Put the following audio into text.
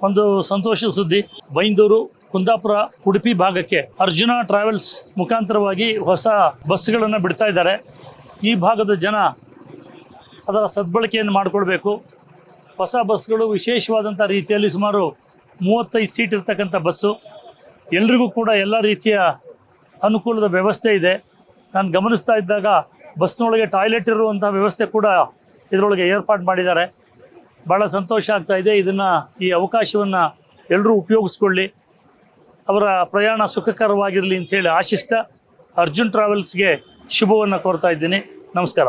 ಒಂದು ಸಂತೋಷ ಸುದ್ದಿ. ಬೈಂದೂರು, ಕುಂದಾಪುರ, ಉಡುಪಿ ಭಾಗಕ್ಕೆ ಅರ್ಜುನ ಟ್ರಾವೆಲ್ಸ್ ಮುಖಾಂತರವಾಗಿ ಹೊಸ ಬಸ್ಗಳನ್ನು ಬಿಡ್ತಾ ಇದ್ದಾರೆ. ಈ ಭಾಗದ ಜನ ಅದರ ಸದ್ಬಳಕೆಯನ್ನು ಮಾಡಿಕೊಳ್ಬೇಕು. ಹೊಸ ಬಸ್ಗಳು ವಿಶೇಷವಾದಂಥ ರೀತಿಯಲ್ಲಿ ಸುಮಾರು 35 ಸೀಟ್ ಇರ್ತಕ್ಕಂಥ ಬಸ್ಸು. ಎಲ್ರಿಗೂ ಕೂಡ ಎಲ್ಲ ರೀತಿಯ ಅನುಕೂಲದ ವ್ಯವಸ್ಥೆ ಇದೆ. ನಾನು ಗಮನಿಸ್ತಾ ಇದ್ದಾಗ ಬಸ್ನೊಳಗೆ ಟಾಯ್ಲೆಟ್ ಇರುವಂಥ ವ್ಯವಸ್ಥೆ ಕೂಡ ಇದರೊಳಗೆ ಏರ್ಪಾಡು ಮಾಡಿದ್ದಾರೆ. ಭಾಳ ಸಂತೋಷ ಆಗ್ತಾ ಇದೆ. ಈ ಅವಕಾಶವನ್ನು ಎಲ್ಲರೂ ಉಪಯೋಗಿಸ್ಕೊಳ್ಳಿ, ಅವರ ಪ್ರಯಾಣ ಸುಖಕರವಾಗಿರಲಿ ಅಂಥೇಳಿ ಆಶಿಸ್ತಾ ಅರ್ಜುನ್ ಟ್ರಾವೆಲ್ಸ್ಗೆ ಶುಭವನ್ನು ಕೋರ್ತಾ ಇದ್ದೀನಿ. ನಮಸ್ಕಾರ.